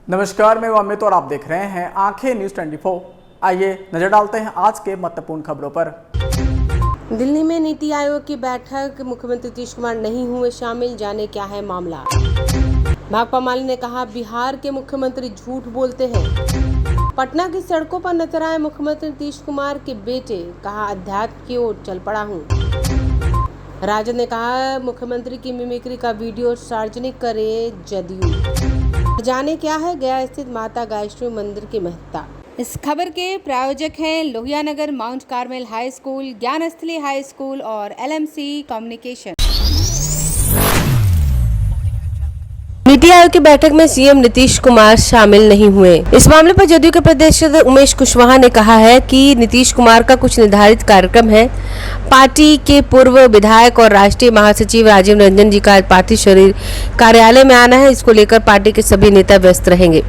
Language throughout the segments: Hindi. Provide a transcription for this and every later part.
नमस्कार, मैं अमित और आप देख रहे हैं आंखें न्यूज 24। आइए नजर डालते हैं आज के महत्वपूर्ण खबरों पर। दिल्ली में नीति आयोग की बैठक, मुख्यमंत्री नीतीश कुमार नहीं हुए शामिल, जाने क्या है मामला। भाकपा माले ने कहा बिहार के मुख्यमंत्री झूठ बोलते हैं। पटना की सड़कों पर नजर आए मुख्यमंत्री नीतीश कुमार के बेटे, कहा अध्यात्म की ओर चल पड़ा हूँ। राजद ने कहा मुख्यमंत्री की मिमिक्री का वीडियो सार्वजनिक करे जदयू। जाने क्या है गया स्थित माता गायत्री मंदिर की महत्ता। इस खबर के प्रायोजक हैं Lohia Nagar Mount Carmel high school, Gyansthali high school और LMC कम्युनिकेशन। नीति आयोग की बैठक में सीएम नीतीश कुमार शामिल नहीं हुए। इस मामले पर जदयू के प्रदेश अध्यक्ष उमेश कुशवाहा ने कहा है कि नीतीश कुमार का कुछ निर्धारित कार्यक्रम है। पार्टी के पूर्व विधायक और राष्ट्रीय महासचिव राजीव रंजन जी का पार्थिव शरीर कार्यालय में आना है। इसको लेकर पार्टी के सभी नेता व्यस्त रहेंगे।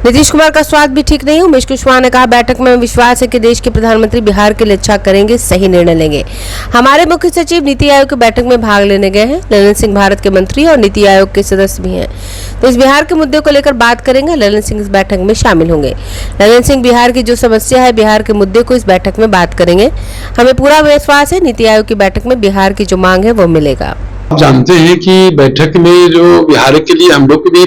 नीतीश कुमार का स्वास्थ्य भी ठीक नहीं। उमेश कुशवाहा ने कहा बैठक में विश्वास है कि देश के प्रधानमंत्री बिहार के लिए अच्छा करेंगे, सही निर्णय लेंगे। हमारे मुख्य सचिव नीति आयोग की बैठक में भाग लेने गए हैं। ललन सिंह भारत के मंत्री और नीति आयोग के सदस्य भी हैं, तो इस बिहार के मुद्दे को लेकर बात करेंगे। ललन सिंह इस बैठक में शामिल होंगे। ललन सिंह बिहार की जो समस्या है, बिहार के मुद्दे को इस बैठक में बात करेंगे। हमें पूरा विश्वास है नीति आयोग की बैठक में बिहार की जो मांग है वो मिलेगा। आप जानते हैं कि बैठक में जो बिहार के लिए हम लोग को भी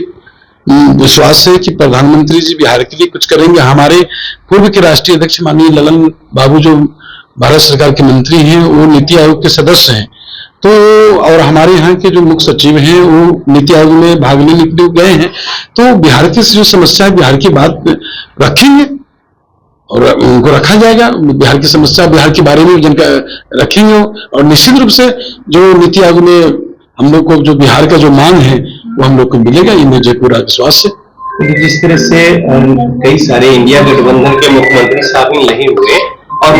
विश्वास है कि प्रधानमंत्री जी बिहार के लिए कुछ करेंगे। हमारे पूर्व के राष्ट्रीय अध्यक्ष माननीय ललन बाबू जो भारत सरकार के मंत्री हैं, वो नीति आयोग के सदस्य हैं। तो और हमारे यहाँ के जो मुख्य सचिव हैं वो नीति आयोग में भाग लेने के लिए गए हैं। तो बिहार की जो समस्या है, बिहार की बात रखेंगे और उनको रखा जाएगा। बिहार की समस्या, बिहार के बारे में जानकारी रखेंगे और निश्चित रूप से जो नीति आयोग में हम लोग को जो बिहार का जो मांग है वो हम लोग को मिलेगा, ये मुझे पूरा विश्वास है। जिस तरह से कई सारे इंडिया गठबंधन के मुख्यमंत्री शामिल नहीं हुए और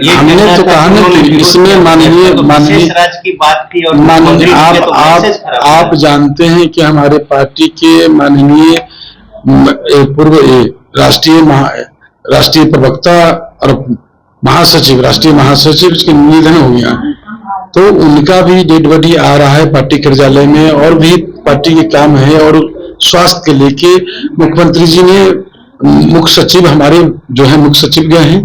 ये हमने तो कहा ना कि इसमें माननीय की बात की और माननीय आप जानते हैं कि हमारे पार्टी के माननीय पूर्व राष्ट्रीय प्रवक्ता और राष्ट्रीय महासचिव के निधन हो गया, तो उनका भी डेड बॉडी आ रहा है पार्टी कार्यालय में और भी पार्टी के काम है। और स्वास्थ्य के लेके मुख्यमंत्री जी ने मुख्य सचिव हमारे जो है मुख्य सचिव गए हैं,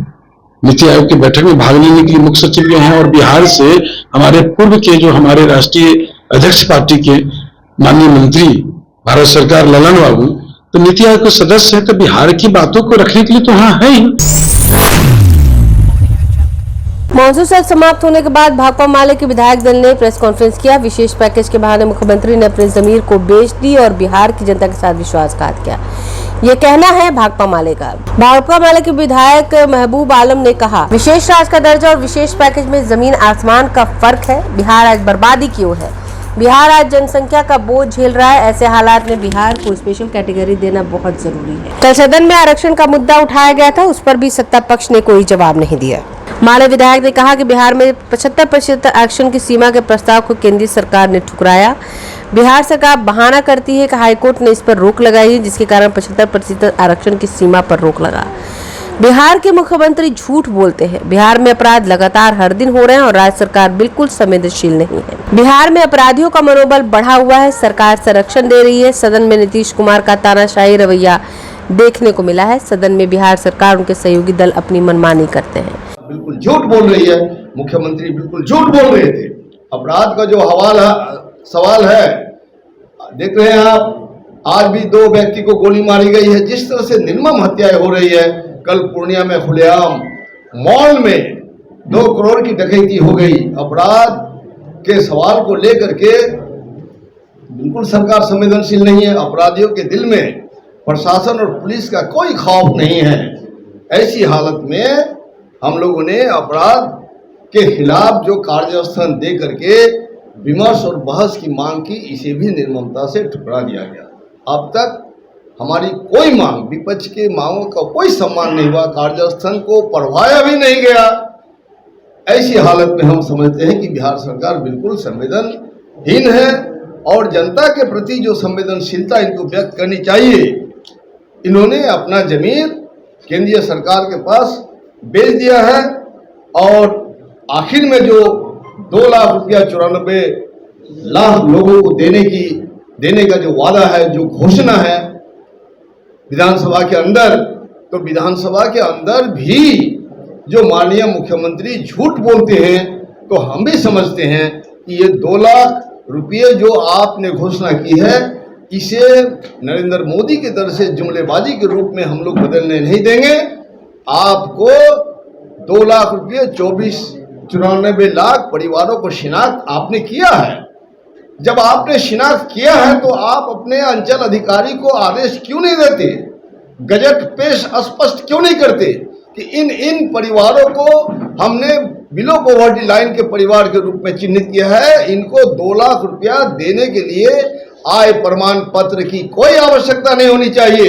नीति आयोग की बैठक में भाग लेने के लिए मुख्य सचिव गए हैं। और बिहार से हमारे पूर्व के जो हमारे राष्ट्रीय अध्यक्ष पार्टी के माननीय मंत्री भारत सरकार ललन बाबू तो नीति आयोग के सदस्य है। तो बिहार की बातों को रखने के लिए तो हाँ है ही। मॉनसून सत्र समाप्त होने के बाद भाकपा माले के विधायक दल ने प्रेस कॉन्फ्रेंस किया। विशेष पैकेज के बहाने मुख्यमंत्री ने अपनी जमीर को बेच दी और बिहार की जनता के साथ विश्वासघात किया, ये कहना है भाकपा माले का। भाकपा माले के विधायक महबूब आलम ने कहा विशेष राज्य का दर्जा और विशेष पैकेज में जमीन आसमान का फर्क है। बिहार आज बर्बादी की ओर है। बिहार आज जनसंख्या का बोझ झेल रहा है। ऐसे हालात में बिहार को स्पेशल कैटेगरी देना बहुत जरूरी है। कल सदन में आरक्षण का मुद्दा उठाया गया था, उस पर भी सत्ता पक्ष ने कोई जवाब नहीं दिया। माले विधायक ने कहा कि बिहार में 75% आरक्षण की सीमा के प्रस्ताव को केंद्रीय सरकार ने ठुकराया। बिहार सरकार बहाना करती है कि हाईकोर्ट ने इस पर रोक लगाई है, जिसके कारण 75% आरक्षण की सीमा पर रोक लगा। बिहार के मुख्यमंत्री झूठ बोलते हैं। बिहार में अपराध लगातार हर दिन हो रहे हैं और राज्य सरकार बिल्कुल संवेदनशील नहीं है। बिहार में अपराधियों का मनोबल बढ़ा हुआ है, सरकार संरक्षण दे रही है। सदन में नीतीश कुमार का तानाशाही रवैया देखने को मिला है। सदन में बिहार सरकार उनके सहयोगी दल अपनी मनमानी करते हैं। बिल्कुल झूठ बोल रही है, मुख्यमंत्री बिल्कुल झूठ बोल रहे थे। अपराध का जो सवाल है, देख रहे हैं आप, आज भी 2 व्यक्ति को गोली मारी गई है। जिस तरह से निर्मम हत्याएं हो रही है, कल पूर्णिया में खुलेआम मॉल में 2 करोड़ की डकैती हो गई। अपराध के सवाल को लेकर के बिल्कुल सरकार संवेदनशील नहीं है। अपराधियों के दिल में प्रशासन और पुलिस का कोई खौफ नहीं है। ऐसी हालत में हम लोगों ने अपराध के खिलाफ जो कार्यस्थल दे करके विमर्श और बहस की मांग की, इसे भी निर्ममता से ठुकरा दिया गया। अब तक हमारी कोई मांग, विपक्ष की मांगों का कोई सम्मान नहीं हुआ, कार्यस्थल को पढ़वाया भी नहीं गया। ऐसी हालत में हम समझते हैं कि बिहार सरकार बिल्कुल संवेदनहीन है और जनता के प्रति जो संवेदनशीलता इनको व्यक्त करनी चाहिए, इन्होंने अपना जमीन केंद्रीय सरकार के पास बेच दिया है। और आखिर में जो 2 लाख रुपया 94 लाख लोगों को देने का जो वादा है, जो घोषणा है, विधानसभा के अंदर, तो विधानसभा के अंदर भी जो माननीय मुख्यमंत्री झूठ बोलते हैं, तो हम भी समझते हैं कि ये 2 लाख रुपये जो आपने घोषणा की है, इसे नरेंद्र मोदी की तरफ से जुमलेबाजी के रूप में हम लोग बदलने नहीं देंगे। आपको 2 लाख रुपये 94 लाख परिवारों को शिनाख्त आपने किया है। जब आपने शिनाख्त किया है तो आप अपने अंचल अधिकारी को आदेश क्यों नहीं देते, गजट पेश स्पष्ट क्यों नहीं करते कि इन परिवारों को हमने बिलो पॉवर्टी लाइन के परिवार के रूप में चिन्हित किया है, इनको 2 लाख रुपया देने के लिए आय प्रमाण पत्र की कोई आवश्यकता नहीं होनी चाहिए।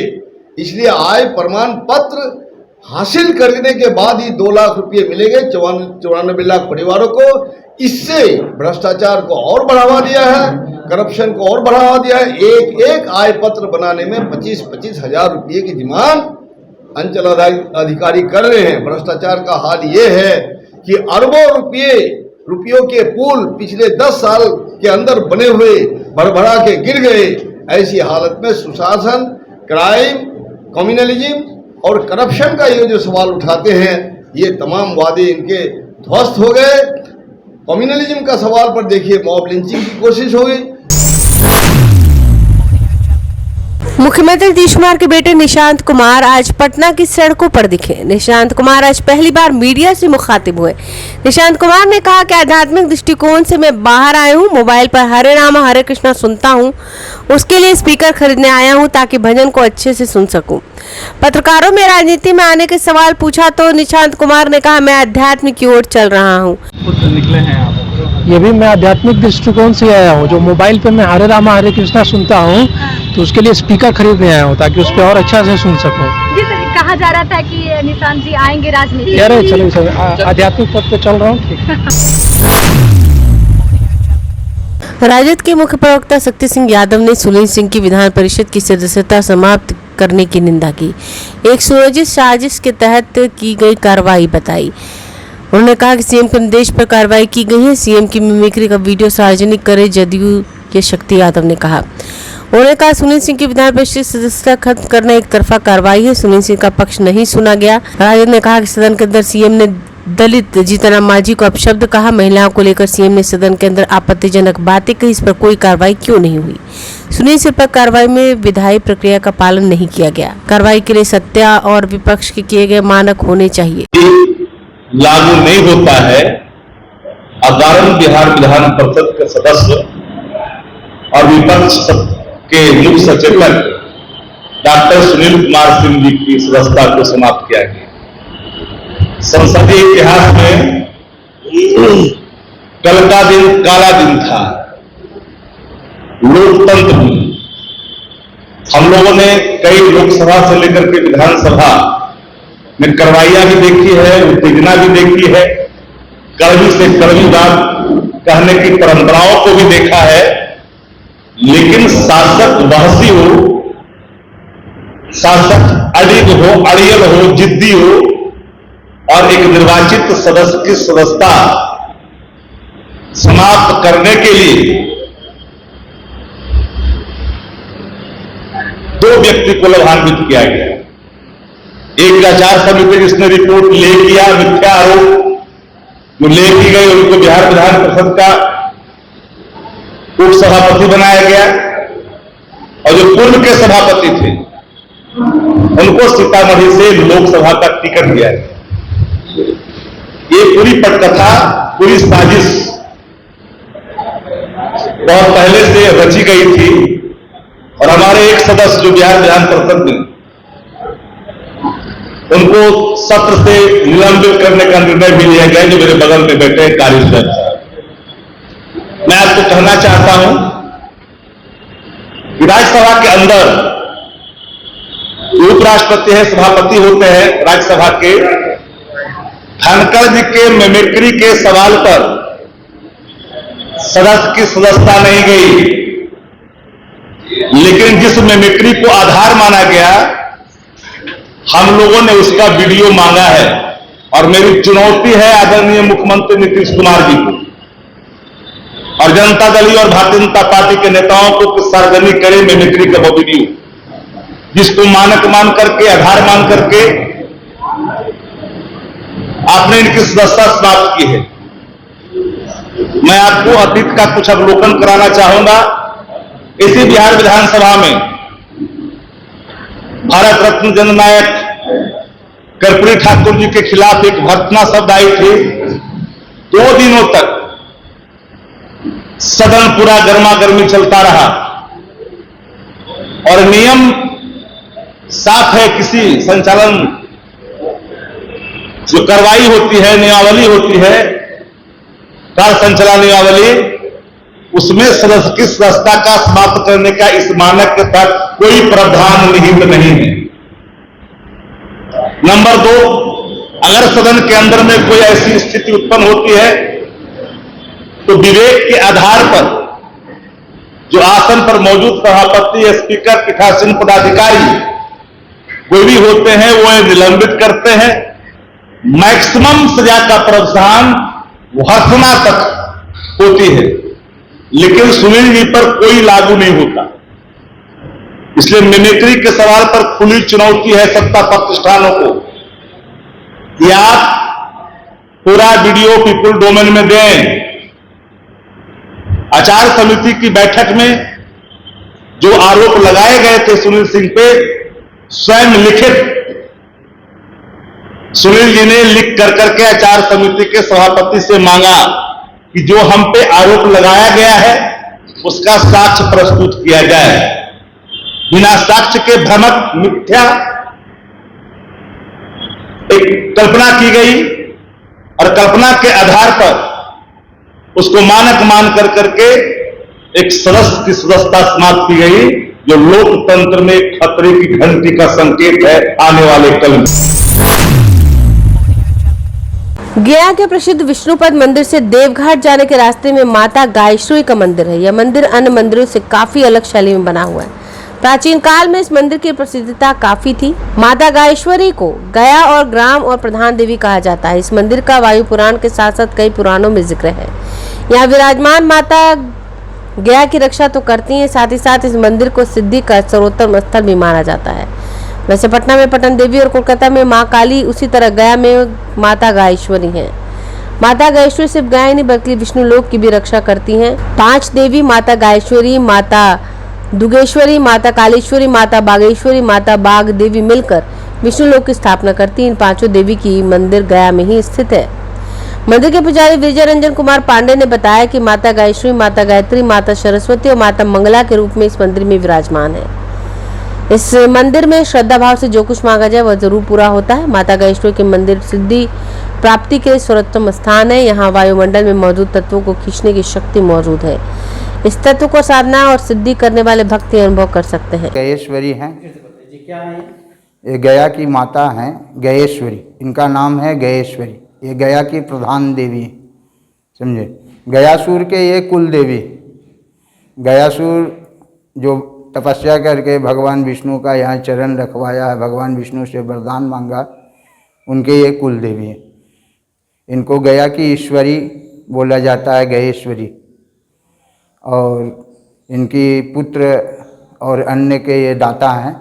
इसलिए आय प्रमाण पत्र हासिल करने के बाद ही 2 लाख रुपये मिलेंगे 94 लाख परिवारों को। इससे भ्रष्टाचार को और बढ़ावा दिया है, करप्शन को और बढ़ावा दिया है। एक आय पत्र बनाने में 25-25 हजार रुपये की डिमांड अंचल अधिकारी कर रहे हैं। भ्रष्टाचार का हाल ये है कि अरबों रुपयों के पुल पिछले 10 साल के अंदर बने हुए भरभरा के गिर गए। ऐसी हालत में सुशासन, क्राइम, कम्युनलिज्म और करप्शन का ये जो सवाल उठाते हैं, ये तमाम वादे इनके ध्वस्त हो गए। कम्युनलिज्म का सवाल पर देखिए, मॉब लिंचिंग की कोशिश हो गई। मुख्यमंत्री नीतीश कुमार के बेटे निशांत कुमार आज पटना की सड़कों पर दिखे। निशांत कुमार आज पहली बार मीडिया से मुखातिब हुए। निशांत कुमार ने कहा कि आध्यात्मिक दृष्टिकोण से मैं बाहर आया हूँ, मोबाइल पर हरे राम हरे कृष्णा सुनता हूँ, उसके लिए स्पीकर खरीदने आया हूँ ताकि भजन को अच्छे से सुन सकूं। पत्रकारों में राजनीति में आने के सवाल पूछा तो निशांत कुमार ने कहा, मैं आध्यात्म की ओर चल रहा हूँ। निकले हैं आप? ये भी मैं आध्यात्मिक दृष्टिकोण से आया हूँ। जो मोबाइल पे मैं हरे रामा हरे कृष्णा सुनता हूँ, तो उसके लिए स्पीकर खरीदने आया हूँ ताकि उस पर और अच्छा से सुन सकूँ। जी सर, कहा जा रहा था कि निशांत जी आएंगे राजनीति। अरे चलो सर, आध्यात्मिक पथ पे चल रहा हूँ। राजद के मुख्य प्रवक्ता शक्ति सिंह यादव ने सुनील सिंह की विधान परिषद की सदस्यता समाप्त करने की निंदा की। एक सुयोजित साजिश के तहत की गई कार्रवाई बताई। उन्होंने कहा कि सीएम के निर्देश पर कार्रवाई की गई है। सीएम की मिमिक्री का वीडियो सार्वजनिक करे जदयू के शक्ति यादव ने कहा। उन्होंने कहा, सुनील सिंह की विधान परिषद सदस्यता खत्म करना एक तरफा कार्रवाई है। सुनील सिंह का पक्ष नहीं सुना गया। राजद ने कहा कि सदन के अंदर सीएम ने दलित जीतन मांझी को अपशब्द कहा। महिलाओं को लेकर सीएम ने सदन के अंदर आपत्तिजनक बातें कही। इस पर कोई कार्रवाई क्यों नहीं हुई? सुनील सिंह पर कार्रवाई में विधायी प्रक्रिया का पालन नहीं किया गया। कार्रवाई के लिए सत्ता और विपक्ष के किए गए मानक होने चाहिए। लागू नहीं होता है। अकारण बिहार विधान परिषद के सदस्य और विपक्ष के मुख्य सचेतक डॉक्टर सुनील कुमार सिंह जी की सदस्यता को समाप्त किया गया। संसदीय इतिहास में कल का दिन काला दिन था। लोकतंत्र में हम लोगों ने कई लोकसभा से लेकर के विधानसभा में कार्रवाइयां भी देखी है, उत्तेजना भी देखी है, कड़वी से कड़वी बात कहने की परंपराओं को भी देखा है। लेकिन शासक बहसी हो, शासक अड़िग हो, अड़ियल हो, जिद्दी हो और एक निर्वाचित सदस्य की सदस्यता समाप्त करने के लिए 2 व्यक्ति को लाभान्वित किया गया। एक आचार समिति जिसने रिपोर्ट ले किया, मिथ्या आरोप जो ले की गई, उनको बिहार विधान परिषद का उप सभापति बनाया गया और जो पूर्व के सभापति थे उनको सीतामढ़ी से लोकसभा का टिकट दिया गया। ये पूरी पटकथा, पूरी साजिश बहुत पहले से रची गई थी और हमारे एक सदस्य जो बिहार विधान परिषद में, उनको सत्र से निलंबित करने का निर्णय भी लिया गया, जो मेरे बगल में बैठे कार्यशैल साहब। मैं आपको कहना चाहता हूं कि राज्यसभा के अंदर उपराष्ट्रपति है, सभापति होते हैं राज्यसभा के, धनखड़ जी के मिमिक्री के सवाल पर सदस्य की सदस्यता नहीं गई, लेकिन जिस मिमिक्री को आधार माना गया, हम लोगों ने उसका वीडियो मांगा है और मेरी चुनौती है आदरणीय मुख्यमंत्री नीतीश कुमार जी को और जनता दल और भारतीय जनता पार्टी के नेताओं को सार्वजनिक करें मिमिक्री का वीडियो, जिसको मानक मान करके, आधार मान करके आपने इनकी सदस्यता समाप्त की है। मैं आपको अतीत का कुछ अवलोकन कराना चाहूंगा। इसी बिहार विधानसभा में भारत रत्न जननायक कर्पूरी ठाकुर जी के खिलाफ एक भर्त्सना शब्द आई थी। 2 दिनों तक सदन पूरा गर्मा गर्मी चलता रहा और नियम साफ है, किसी संचालन जो कार्रवाई होती है, नियमावली होती है, कार्य संचालन नियमावली, उसमें सदस्य की सदस्यता का समाप्त करने का इस मानक के तहत कोई प्रावधान निहित नहीं है। नंबर 2, अगर सदन के अंदर में कोई ऐसी स्थिति उत्पन्न होती है तो विवेक के आधार पर जो आसन पर मौजूद सभापति, स्पीकर, पीठासीन पदाधिकारी कोई भी होते हैं, वो निलंबित करते हैं। मैक्सिमम सजा का प्रावधान भर्त्सना तक होती है, लेकिन सुनील जी पर कोई लागू नहीं होता। इसलिए मिमिक्री के सवाल पर खुली चुनौती है सत्ता प्रतिष्ठानों को कि आप पूरा वीडियो पीपुल डोमेन में दें। आचार समिति की बैठक में जो आरोप लगाए गए थे सुनील सिंह पे, स्वयं लिखित सुनील जी ने लिख कर करके आचार समिति के सभापति से मांगा कि जो हम पे आरोप लगाया गया है उसका साक्ष्य प्रस्तुत किया जाए। बिना साक्ष्य के भ्रामक मिथ्या एक कल्पना की गई और कल्पना के आधार पर उसको मानक मान कर करके एक सदस्य की सदस्यता समाप्त की गई, जो लोकतंत्र में खतरे की घंटी का संकेत है आने वाले कल में। गया के प्रसिद्ध विष्णुपद मंदिर से देवघाट जाने के रास्ते में माता गायेश्वरी का मंदिर है। यह मंदिर अन्य मंदिरों से काफी अलग शैली में बना हुआ है। प्राचीन काल में इस मंदिर की प्रसिद्धता काफी थी। माता गायेश्वरी को गया और ग्राम और प्रधान देवी कहा जाता है। इस मंदिर का वायु पुराण के साथ साथ कई पुराणों में जिक्र है। यहाँ विराजमान माता गया की रक्षा तो करती हैं, साथ ही साथ इस मंदिर को सिद्धि का सर्वोत्तम स्थल भी माना जाता है। वैसे पटना में पटन देवी और कोलकाता में माँ काली, उसी तरह गया में माता गायेश्वरी हैं। माता गायेश्वरी सिर्फ गया नहीं बल्कि विष्णु लोक की भी रक्षा करती हैं। 5 देवी माता गायेश्वरी, माता दुगेश्वरी, माता कालेश्वरी, माता बागेश्वरी, माता बाग देवी मिलकर विष्णु लोक की स्थापना करती हैं। इन 5 देवी की मंदिर गया में ही स्थित है। मंदिर के पुजारी विजय रंजन कुमार पांडे ने बताया कि माता गायेश्वरी, माता गायत्री, माता सरस्वती और माता मंगला के रूप में इस मंदिर में विराजमान है। इस मंदिर में श्रद्धा भाव से जो कुछ मांगा जाए वह जरूर पूरा होता है। माता गायेश्वरी के मंदिर सिद्धि प्राप्ति के सर्वोत्तम स्थान है। यहाँ वायुमंडल में मौजूद तत्वों को खींचने की शक्ति मौजूद है। इस तत्व को साधना और सिद्धि करने वाले भक्त अनुभव कर सकते हैं। गयेश्वरी हैं, ये गया की माता हैं गयेश्वरी, इनका नाम है गयेश्वरी। ये गया की प्रधान देवी, समझे। गयासुर के ये कुल देवी, गयासुर जो तपस्या करके भगवान विष्णु का यहाँ चरण रखवाया है, भगवान विष्णु से वरदान मांगा, उनके ये कुल देवी हैं। इनको गया की ईश्वरी बोला जाता है, गयेश्वरी। और इनकी पुत्र और अन्य के ये दाता हैं।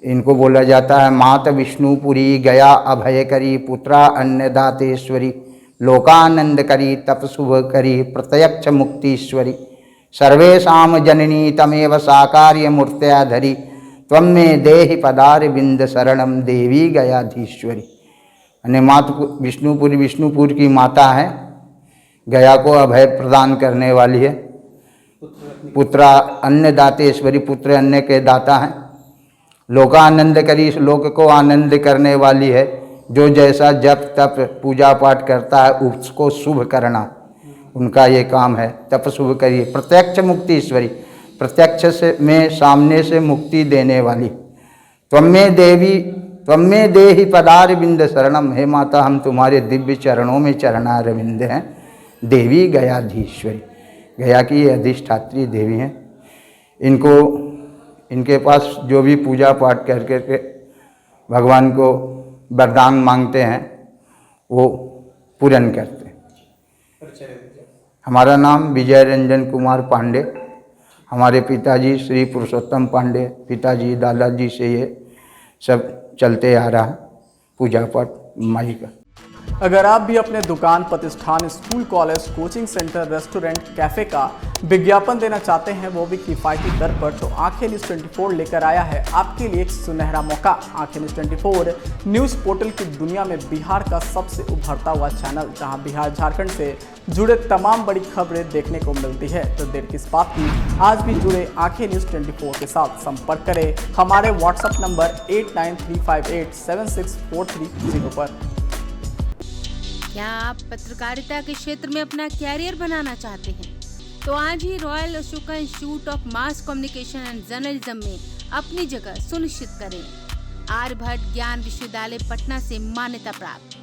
इनको बोला जाता है मात विष्णुपुरी, गया अभय करी, पुत्रा अन्य दातेश्वरी, लोकानंद करी, तप शुभ करी, प्रत्यक्ष मुक्तीश्वरी, सर्वेषां जननी तमेव साकार्य मूर्त्या धरी, त्वं मे देहि पदार बिंद शरणम देवी गयाधीश्वरी। यानी मात विष्णुपुरी, विष्णुपुर की माता है, गया को अभय प्रदान करने वाली है। पुत्रा अन्य दातेश्वरी, पुत्र अन्य के दाता हैं। लोकानंद करी, लोक को आनंद करने वाली है। जो जैसा जप तप पूजा पाठ करता है उसको शुभ करना उनका ये काम है। तप शुभ करिए। प्रत्यक्ष मुक्तीश्वरी, प्रत्यक्ष से में सामने से मुक्ति देने वाली। त्वमे देहि पदार बिंद शरणम, हे माता हम तुम्हारे दिव्य चरणों में चरणारविंद हैं। देवी गयाधीश्वरी, गया की ये अधिष्ठात्री देवी हैं। इनके पास जो भी पूजा पाठ कर करके भगवान को वरदान मांगते हैं वो पूर्ण करते हैं। हमारा नाम विजय रंजन कुमार पांडे हमारे पिताजी श्री पुरुषोत्तम पांडे, पिताजी दादाजी से ये सब चलते आ रहा है पूजा पाठ माई का। अगर आप भी अपने दुकान, प्रतिष्ठान, school, college, coaching centre, restaurant, cafe का विज्ञापन देना चाहते हैं, वो भी किफ़ायती दर पर, तो आंखें न्यूज़ 24 लेकर आया है आपके लिए एक सुनहरा मौका। आंखें न्यूज़ 24 न्यूज़ पोर्टल की दुनिया में बिहार का सबसे उभरता हुआ चैनल, जहां बिहार झारखंड से जुड़े तमाम बड़ी खबरें देखने को मिलती है। तो देर किस बात की, आज भी जुड़े आंखें न्यूज़ 24 के साथ। संपर्क करें हमारे व्हाट्सएप नंबर 8935876430 पर। क्या आप पत्रकारिता के क्षेत्र में अपना कैरियर बनाना चाहते हैं? तो आज ही royal Ashoka institute of mass communication and journalism में अपनी जगह सुनिश्चित करें। आर्यभट्ट ज्ञान विश्वविद्यालय पटना से मान्यता प्राप्त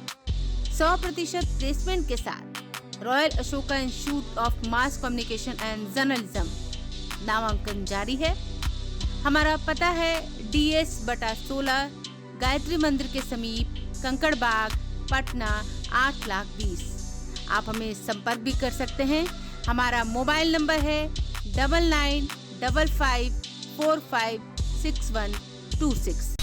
100% प्लेसमेंट के साथ royal Ashoka institute of mass communication and journalism नामांकन जारी है। हमारा पता है DS/16 गायत्री मंदिर के समीप, कंकड़बाग, पटना 8,20,000। आप हमें संपर्क भी कर सकते हैं। हमारा मोबाइल नंबर है 9955456126।